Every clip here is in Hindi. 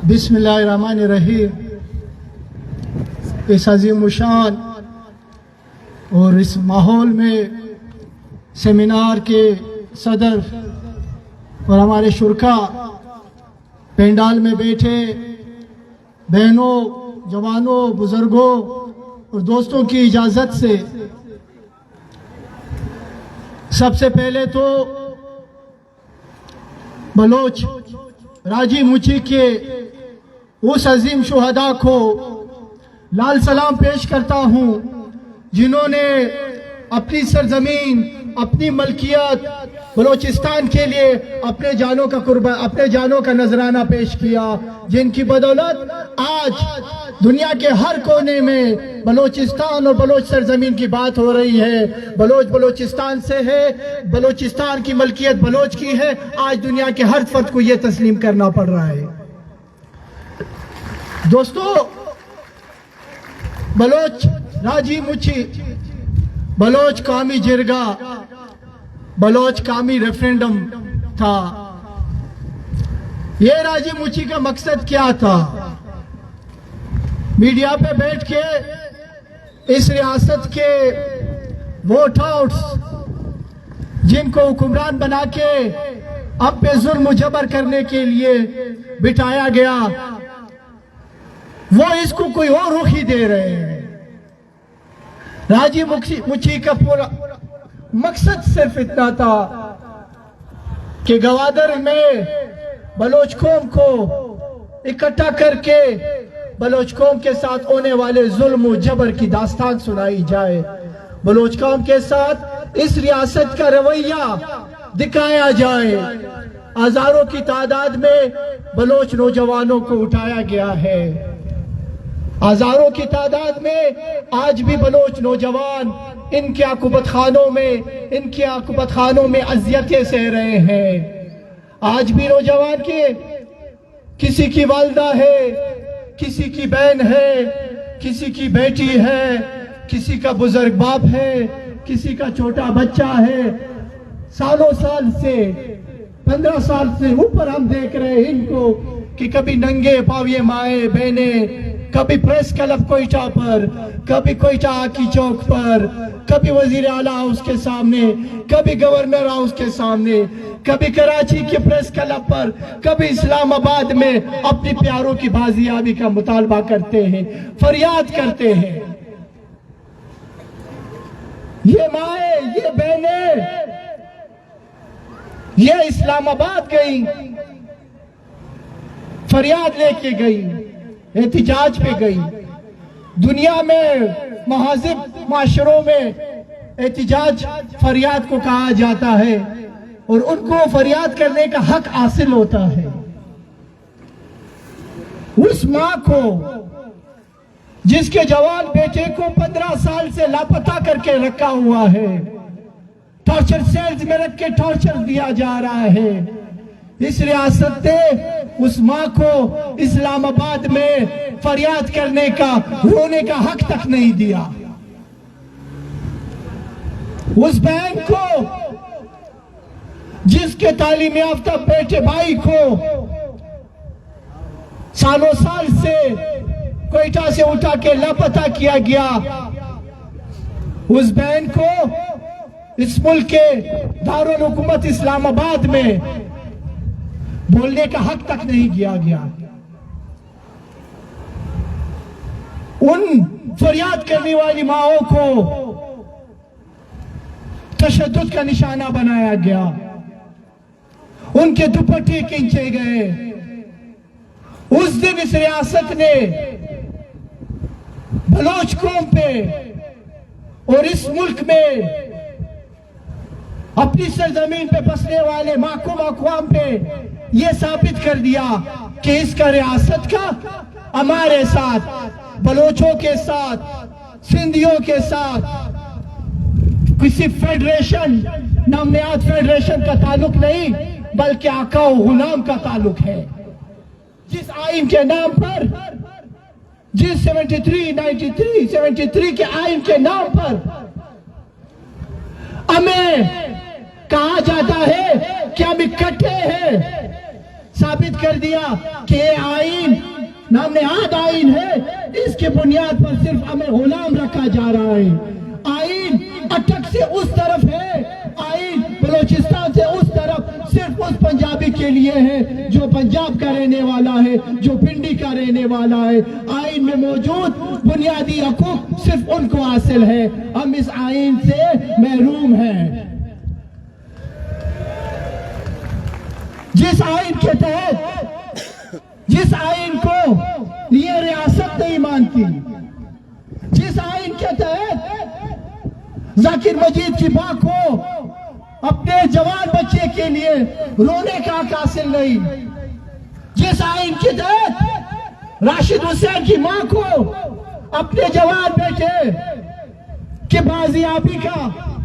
बिस्मिल्लाहिर्रहमानिर्रहीम। इस अजीम शान और इस माहौल में सेमिनार के सदर और हमारे शुरका, पेंडाल में बैठे बहनों, जवानों, बुजुर्गों और दोस्तों की इजाज़त से सबसे पहले तो बलोच राजी मुची के उस अजीम शुहदा को लाल सलाम पेश करता हूँ, जिन्होंने अपनी सरजमीन, अपनी मलकियत बलोचिस्तान के लिए अपने जानों का नजराना पेश किया, जिनकी बदौलत आज दुनिया के हर कोने में बलोचिस्तान और बलोच सरजमीन की बात हो रही है। बलोचिस्तान से है, बलोचिस्तान की मलकियत बलोच की है। आज दुनिया के हर फर्द को यह तस्लीम करना पड़ रहा है। दोस्तों, बलोच राजी मुची, बलोच कौमी जिरगा, बलोच कौमी रेफरेंडम था। ये राजी मुची का मकसद क्या था? मीडिया पे बैठ के इस रियासत के वोट आउट्स, जिनको हुक्मरान बना के अब पे जुल्म जबर करने के लिए बिठाया गया, वो इसको कोई और रुख ही दे रहे हैं। राजी मुची का पूरा मकसद सिर्फ इतना था कि गवादर में बलोच कौम को इकट्ठा करके बलोच कौम के साथ होने वाले जुल्म जबर की दास्तान सुनाई जाए, बलोच कौम के साथ इस रियासत का रवैया दिखाया जाए। हजारों की तादाद में बलोच नौजवानों को उठाया गया है। हजारों की तादाद में आज भी बलोच नौजवान इनके आकुबत खानों में अजियतें सह रहे हैं। आज भी नौजवान के किसी की वालदा है, किसी की बहन है, किसी की बेटी है, किसी का बुजुर्ग बाप है, किसी का छोटा बच्चा है। सालों साल से 15 साल से ऊपर हम देख रहे हैं इनको कि कभी नंगे पाविये माए बहने, कभी प्रेस क्लब कोयटा पर, कभी कोयटा की चौक पर, कभी वजीर आला हाउस के सामने, कभी गवर्नर हाउस के सामने, कभी कराची के प्रेस क्लब पर, कभी इस्लामाबाद में अपनी प्यारों की बाजियाबी का मुतालबा करते हैं, फरियाद करते हैं। ये माए, ये बहनें, ये इस्लामाबाद गई, फरियाद लेके गई, एहतिजाज पे गई। दुनिया में महाजिब माशरों में एहतिजाज फरियाद को कहा जाता है और उनको फरियाद करने का हक हासिल होता है। उस मां को जिसके जवान बेटे को 15 साल से लापता करके रखा हुआ है, टॉर्चर सेल्स में रख के टॉर्चर दिया जा रहा है, इस रियासत ने उस मां को इस्लामाबाद में फरियाद करने का, रोने का हक तक नहीं दिया। उस बहन को जिसके तालीम याफ्ता बेटे भाई को सालों साल से कोयटा से उठा के लापता किया गया, उस बहन को इस मुल्क के दारुल हुकूमत इस्लामाबाद में बोलने का हक तक नहीं दिया गया। उन फरियाद करने वाली माओं को तशद्दुद का निशाना बनाया गया, उनके दुपट्टे खींचे गए। उस दिन इस रियासत ने बलोच कौम पे और इस मुल्क में अपनी सरजमीन पे बसने वाले माकूम अक़वाम पे यह साबित कर दिया कि इसका रियासत का हमारे साथ, बलोचों के साथ, सिंधियों के साथ किसी फेडरेशन, नामनियात फेडरेशन का ताल्लुक नहीं, बल्कि आका और गुलाम का ताल्लुक है। जिस आइन के नाम पर, जिस 73 के आइन के नाम पर हमें कहा जाता है कि हम इकट्ठे हैं, साबित कर दिया कि ये आइन नाम नेहाद आइन है, इसके बुनियाद पर सिर्फ हमें गुलाम रखा जा रहा है। आइन अटक से उस तरफ है, आइन बलोचिस्तान से उस तरफ सिर्फ उस पंजाबी के लिए है जो पंजाब का रहने वाला है, जो पिंडी का रहने वाला है। आइन में मौजूद बुनियादी हकूक सिर्फ उनको हासिल है, हम इस आइन से महरूम हैं। जिस आइन के तहत, जिस आइन को ये रियासत नहीं मानती, जिस आइन के तहत जाकिर मजीद की मां को अपने जवान बच्चे के लिए रोने का हक हासिल नहीं, जिस आइन के तहत राशिद हुसैन की मां को अपने जवान बेटे के बाजियाबी का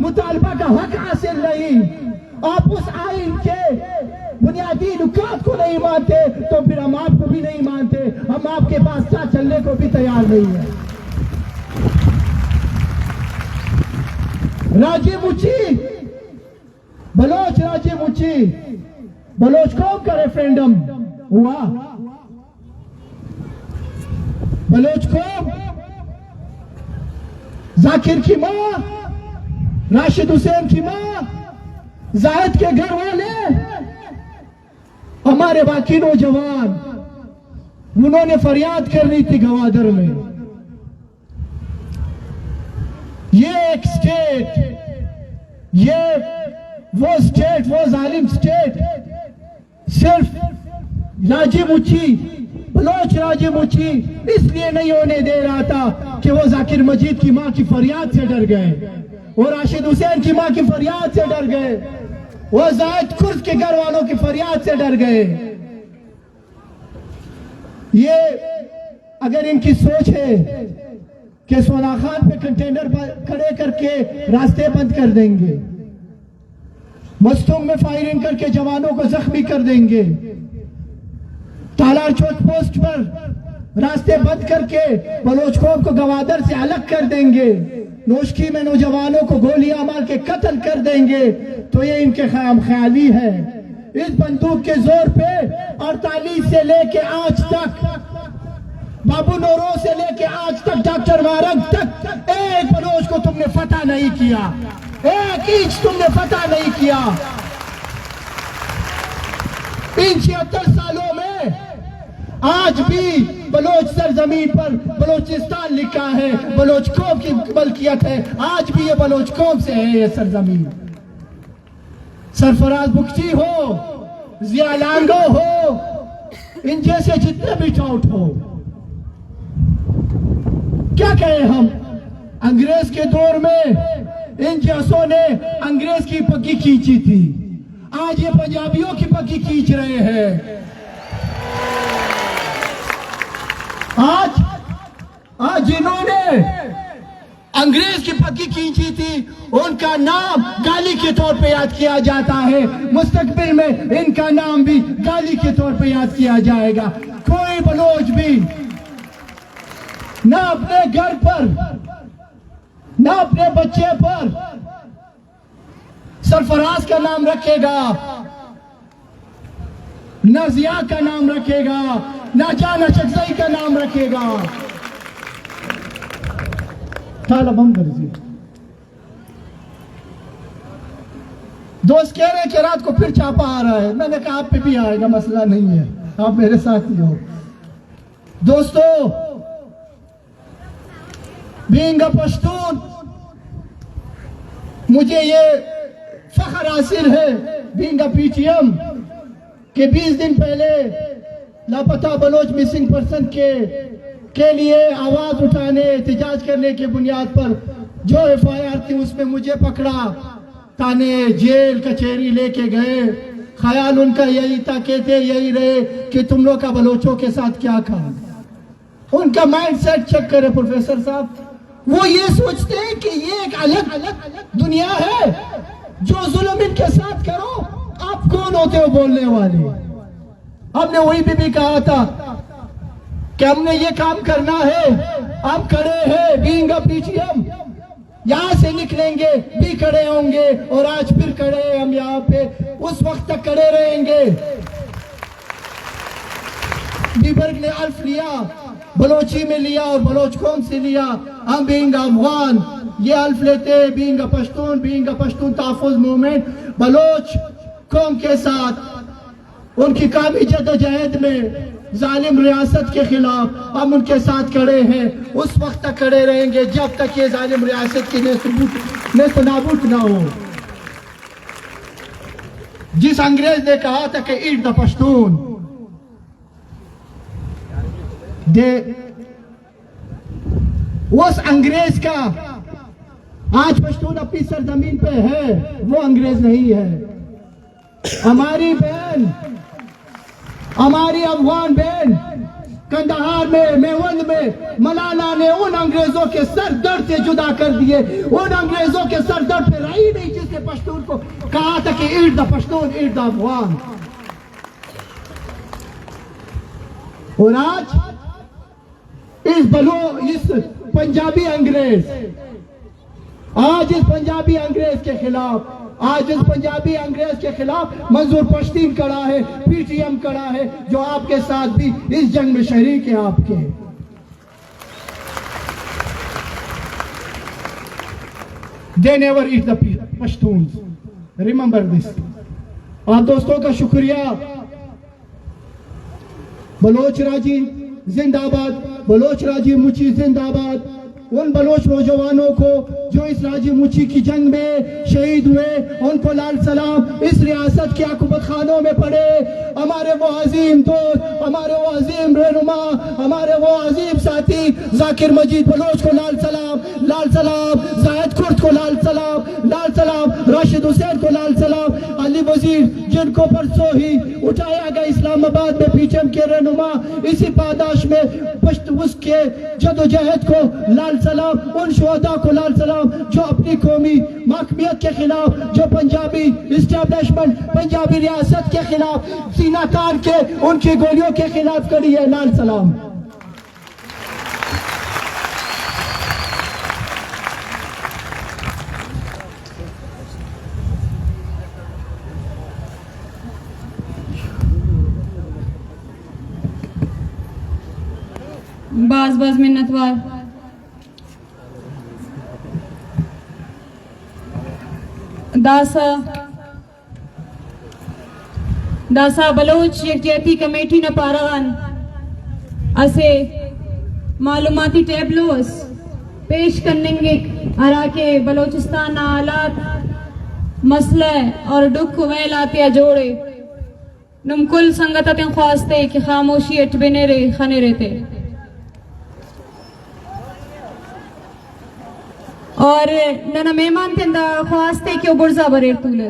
मुतालबा का हक हासिल नहीं, आप उस आइन के बुनियादी नुकात को नहीं मानते तो फिर हम आपको भी नहीं मानते, हम आपके पास साथ चलने को भी तैयार नहीं है। राजी मुची, बलोच राजी मुची, बलोच कौम का रेफरेंडम हुआ, बलोच कौम, जाकिर की मां, राशिद हुसैन की मां, जाहिद के घर वाले, हमारे बाकी नौजवान, उन्होंने फरियाद करनी थी गवादर में। ये एक स्टेट, ये वो स्टेट, वो जालिम स्टेट सिर्फ राजी मुची, बलोच राजी मुची इसलिए नहीं होने दे रहा था कि वो जाकिर मजीद की मां की फरियाद से डर गए, वो राशिद हुसैन की मां की फरियाद से डर गए, वो जायद कुर्द के घर वालों की फरियाद से डर गए। ये अगर इनकी सोच है कि सोना खान पे कंटेनर खड़े करके रास्ते बंद कर देंगे, मस्तूम में फायरिंग करके जवानों को जख्मी कर देंगे, तालार चौक पोस्ट पर रास्ते बंद करके बलोच कौम को गवादर से अलग कर देंगे, नोशकी में नौजवानों को गोलियां मार के कत्ल कर देंगे, तो ये इनके ख्याली है। इस बंदूक के जोर पे 48 से लेके आज तक, बाबू नोरो से लेके आज तक, डॉक्टर वारंग तक एक बलोच को तुमने फतह नहीं किया, एक इंच तुमने फतह नहीं किया। इन 76 सालों में आज भी बलोच सरजमीन पर बलोचिस्तान लिखा है, बलोच कौम की मलकियत है, आज भी ये बलोच कौम से है ये सरजमीन। सरफराज बुख्ती हो, जिया लांगो हो, इन जैसे जितने भी टाउट हो, क्या कहें हम, अंग्रेज के दौर में इन जैसों ने अंग्रेज की पग्गी खींची थी, आज ये पंजाबियों की पग्गी खींच रहे हैं। आज जिन्होंने अंग्रेज की पग्गी खींची थी, उनका नाम गाली के तौर पे याद किया जाता है, मुस्तकबिल में इनका नाम भी गाली के तौर पे याद किया जाएगा। कोई बलोच भी ना अपने घर पर, ना अपने बच्चे पर सरफराज का नाम रखेगा, ना जिया का नाम रखेगा, ना जाना चकजई का नाम रखेगा। ताला बंद कर दीजिए। दोस्त कह रहे कि रात को फिर छापा आ रहा है, मैंने कहा आप पे भी आएगा, मसला नहीं है, आप मेरे साथ ही हो। दोस्तों, बीइंग अ पश्तून, मुझे ये फख्र हासिल है बीइंग अ पीटीएम कि 20 दिन पहले लापता बलोच मिसिंग पर्सन के लिए आवाज उठाने, एहतजाज करने के बुनियाद पर जो FIR थी उसमें मुझे पकड़ा, थाने जेल कचहरी लेके गए। ख्याल उनका यही था, कहते यही रहे कि तुम लोग का बलोचों के साथ क्या काम। उनका माइंड सेट चेक करे प्रोफेसर साहब, वो ये सोचते हैं कि ये एक अलग दुनिया है, जो जुल्म इनके साथ करो, आप कौन होते हो बोलने वाले। हमने वही भी कहा था कि हमने ये काम करना है, हम खड़े हैं, बीइंग अ पीटीएम, यहां से निकलेंगे भी खड़े होंगे, और आज फिर खड़े हैं हम यहाँ पे, उस वक्त तक खड़े रहेंगे। बीबर्ग ने अल्फ लिया, बलोची में लिया और बलोच कौम से लिया। हम बीइंग अफगान ये अल्फ लेते, बीइंग पश्तून तहफ़्फ़ुज़ मूवमेंट बलोच कौम के साथ उनकी कामी जदोजहद में जालिम रियासत के खिलाफ हम उनके साथ खड़े हैं। उस वक्त तक खड़े रहेंगे जब तक ये जालिम रियासत की नेस्त नाबूद ना हो। जिस अंग्रेज ने कहा था कि ईट द पश्तून, उस अंग्रेज का आज पश्तून अपनी सरजमीन पे है, वो अंग्रेज नहीं है। हमारी बहन, हमारी अफगान बहन कंदहार में, मेवंद में मलाला ने उन अंग्रेजों के सर दर्द से जुदा कर दिए। उन अंग्रेजों के सर दर्द पे रही नहीं जिसने पश्तून को कहा था कि eat the Pashtun, eat the Afghan. और आज इस पंजाबी अंग्रेज, आज इस पंजाबी अंग्रेज के खिलाफ मंजूर पश्तीन खड़ा है, पीटीएम खड़ा है, जो आपके साथ भी इस जंग में शरीक है आपके। They never eat the Pashtuns. Remember this. आप दोस्तों का शुक्रिया। बलोच राजी जिंदाबाद, बलोच राजी मुची जिंदाबाद। उन बलोच नौजवानों को जो इस राजी मुची की जंग में शहीद हुए, उनको लाल सलाम। इस रियासत के अकुबत खानों में पड़े हमारे वो अजीम दोस्त, हमारे वो अजीम रहनुमा, हमारे वो अजीम साथी जाकिर मजीद बलोच को लाल सलाम, लाल सलाम। जायद कुर्द को लाल सलाम, लाल सलाम। राशिद हुसैन को लाल सलाम। अली वजीर जिनको परसों ही उठाया गया इस्लामाबाद में पीटीएम के रहनुमा, इसी पादाश में उसके जदोजहद को लाल सलाम। उन शोहदा को लाल सलाम जो अपनी कौमी महकमियत के खिलाफ, जो पंजाबी इस्टेब्लिशमेंट, पंजाबी रियासत के खिलाफ सीना तान के उनकी गोलियों के खिलाफ खड़ी है, लाल सलाम। बाज बाज मिन्नतवार। दासा बलोच यकजहती कमेटी न पारान असे मालूमाती टैबलोस पेश करने अराके बलोचिस्तान हालात मसला और दुख वैलाते जोड़े नमकुल संगत ख्वास्ते कि खामोशी अटबने रे खने रहते और नना मेहमान तेंदा ख्वास्ते क्यों बुर्जा बरेर तूले